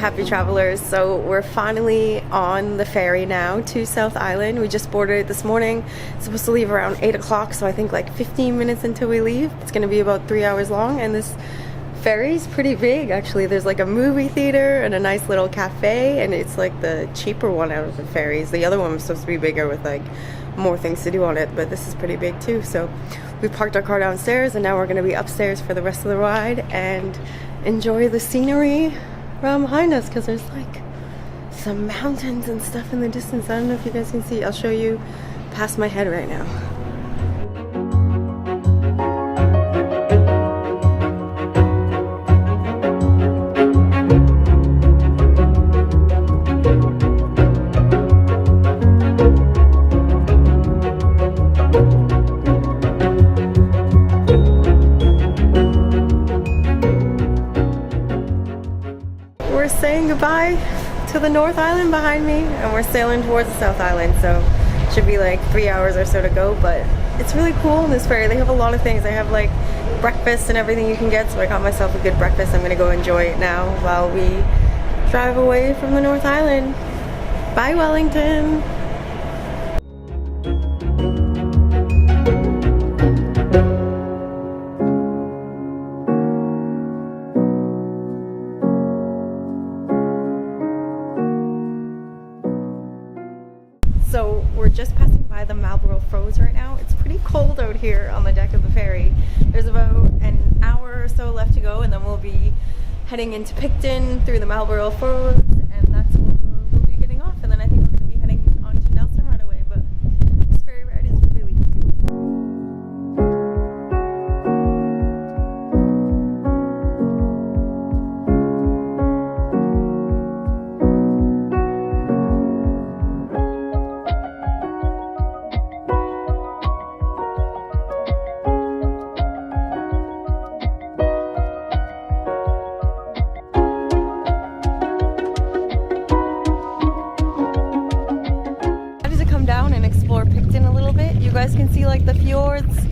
happy travelers? So we're finally on the ferry now to South Island. We just boarded it this morning. It's supposed to leave around 8 o'clock, so I think like 15 minutes until we leave. It's gonna be about 3 hours long, and this ferry's pretty big actually. There's like a movie theater and a nice little cafe, and it's like the cheaper one out of the ferries. The other one was supposed to be bigger with like more things to do on it, but this is pretty big too. So we parked our car downstairs, and now we're gonna be upstairs for the rest of the ride and enjoy the scenery around behind us, because there's like some mountains and stuff in the distance. I don't know if you guys can see. I'll show you past my head right now. We're saying goodbye to the North Island behind me, and we're sailing towards the South Island, so it should be like 3 hours or so to go. But it's really cool in this ferry. They have a lot of things. They have like breakfast and everything you can get, so I got myself a good breakfast. I'm gonna go enjoy it now while we drive away from the North Island. Bye, Wellington. So we're just passing by the Marlborough Falls right now. It's pretty cold out here on the deck of the ferry. There's about an hour or so left to go, and then we'll be heading into Picton through the Marlborough Falls, and that's when we'll be getting off. And then I think we're going to be heading on to Nelson right away. But this ferry ride is really cute. Down and explore Picton a little bit. You guys can see like the fjords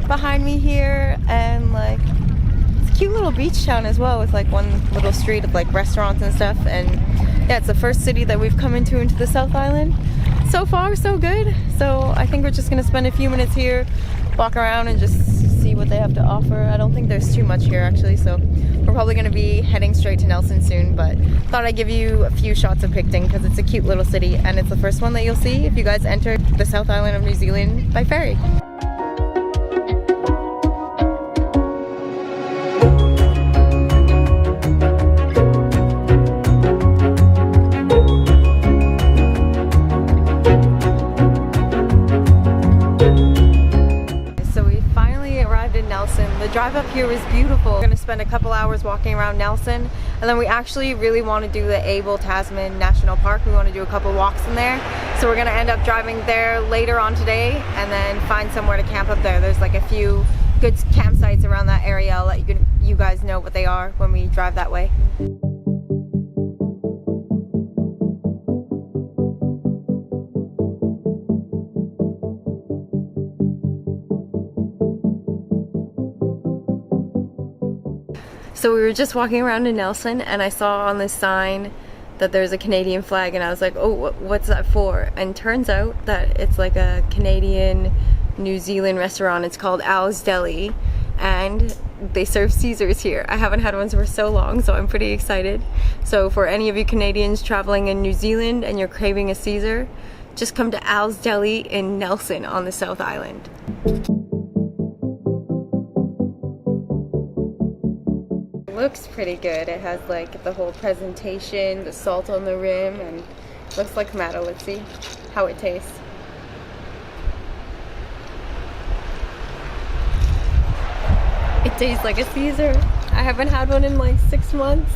behind me here, and like it's a cute little beach town as well, with like one little street of like restaurants and stuff. And yeah, it's the first city that we've come into the South Island. So far so good. So I think we're just gonna spend a few minutes here, walk around and just see what they have to offer. I don't think there's too much here actually, so we're probably going to be heading straight to Nelson soon, but thought I'd give you a few shots of Picton because it's a cute little city, and it's the first one that you'll see if you guys enter the South Island of New Zealand by ferry. The drive up here was beautiful. We're gonna spend a couple hours walking around Nelson, and then we actually really want to do the Abel Tasman National Park. We want to do a couple walks in there, so we're gonna end up driving there later on today and then find somewhere to camp up there. There's like a few good campsites around that area. I'll let you guys know what they are when we drive that way. So we were just walking around in Nelson, and I saw on this sign that there's a Canadian flag, and I was like, oh, what's that for? And turns out that it's like a Canadian New Zealand restaurant. It's called Al's Deli, and they serve Caesars here. I haven't had one for so long, so I'm pretty excited. So for any of you Canadians traveling in New Zealand and you're craving a Caesar, just come to Al's Deli in Nelson on the South Island. Looks pretty good. It has like the whole presentation, the salt on the rim, and looks like tomato. Let's see how it tastes. It tastes like a Caesar. I haven't had one in like 6 months.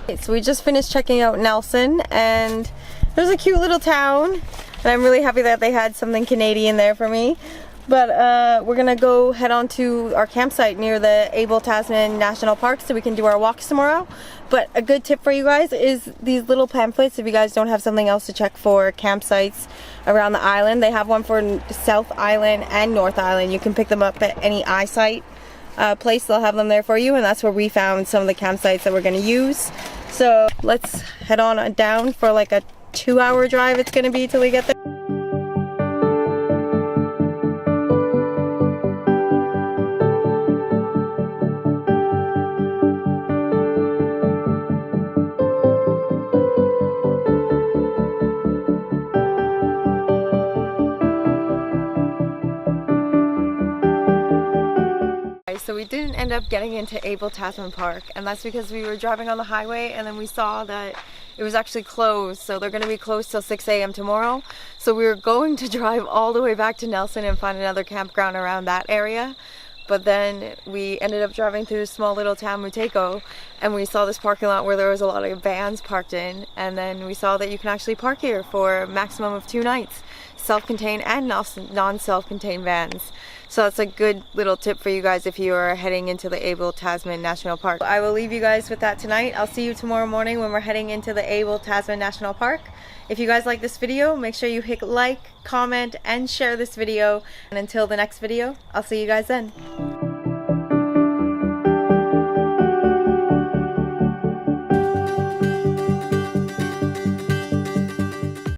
Okay, so we just finished checking out Nelson, and there's a cute little town, and I'm really happy that they had something Canadian there for me. But we're gonna go head on to our campsite near the Abel Tasman National Park so we can do our walks tomorrow. But a good tip for you guys is these little pamphlets. If you guys don't have something else to check for campsites around the island, they have one for South Island and North Island. You can pick them up at any iSite place, they'll have them there for you, and that's where we found some of the campsites that we're going to use. So let's head on down for like a 2-hour drive it's going to be till we get there. So we didn't end up getting into Abel Tasman Park, and that's because we were driving on the highway and then we saw that it was actually closed. So they're going to be closed till 6 a.m. tomorrow. So we were going to drive all the way back to Nelson and find another campground around that area. But then we ended up driving through a small little town, Muteko, and we saw this parking lot where there was a lot of vans parked in, and then we saw that you can actually park here for a maximum of 2 nights, self-contained and non-self-contained vans. So that's a good little tip for you guys if you are heading into the Abel Tasman National Park. I will leave you guys with that tonight. I'll see you tomorrow morning when we're heading into the Abel Tasman National Park. If you guys like this video, make sure you hit like, comment, and share this video. And until the next video, I'll see you guys then.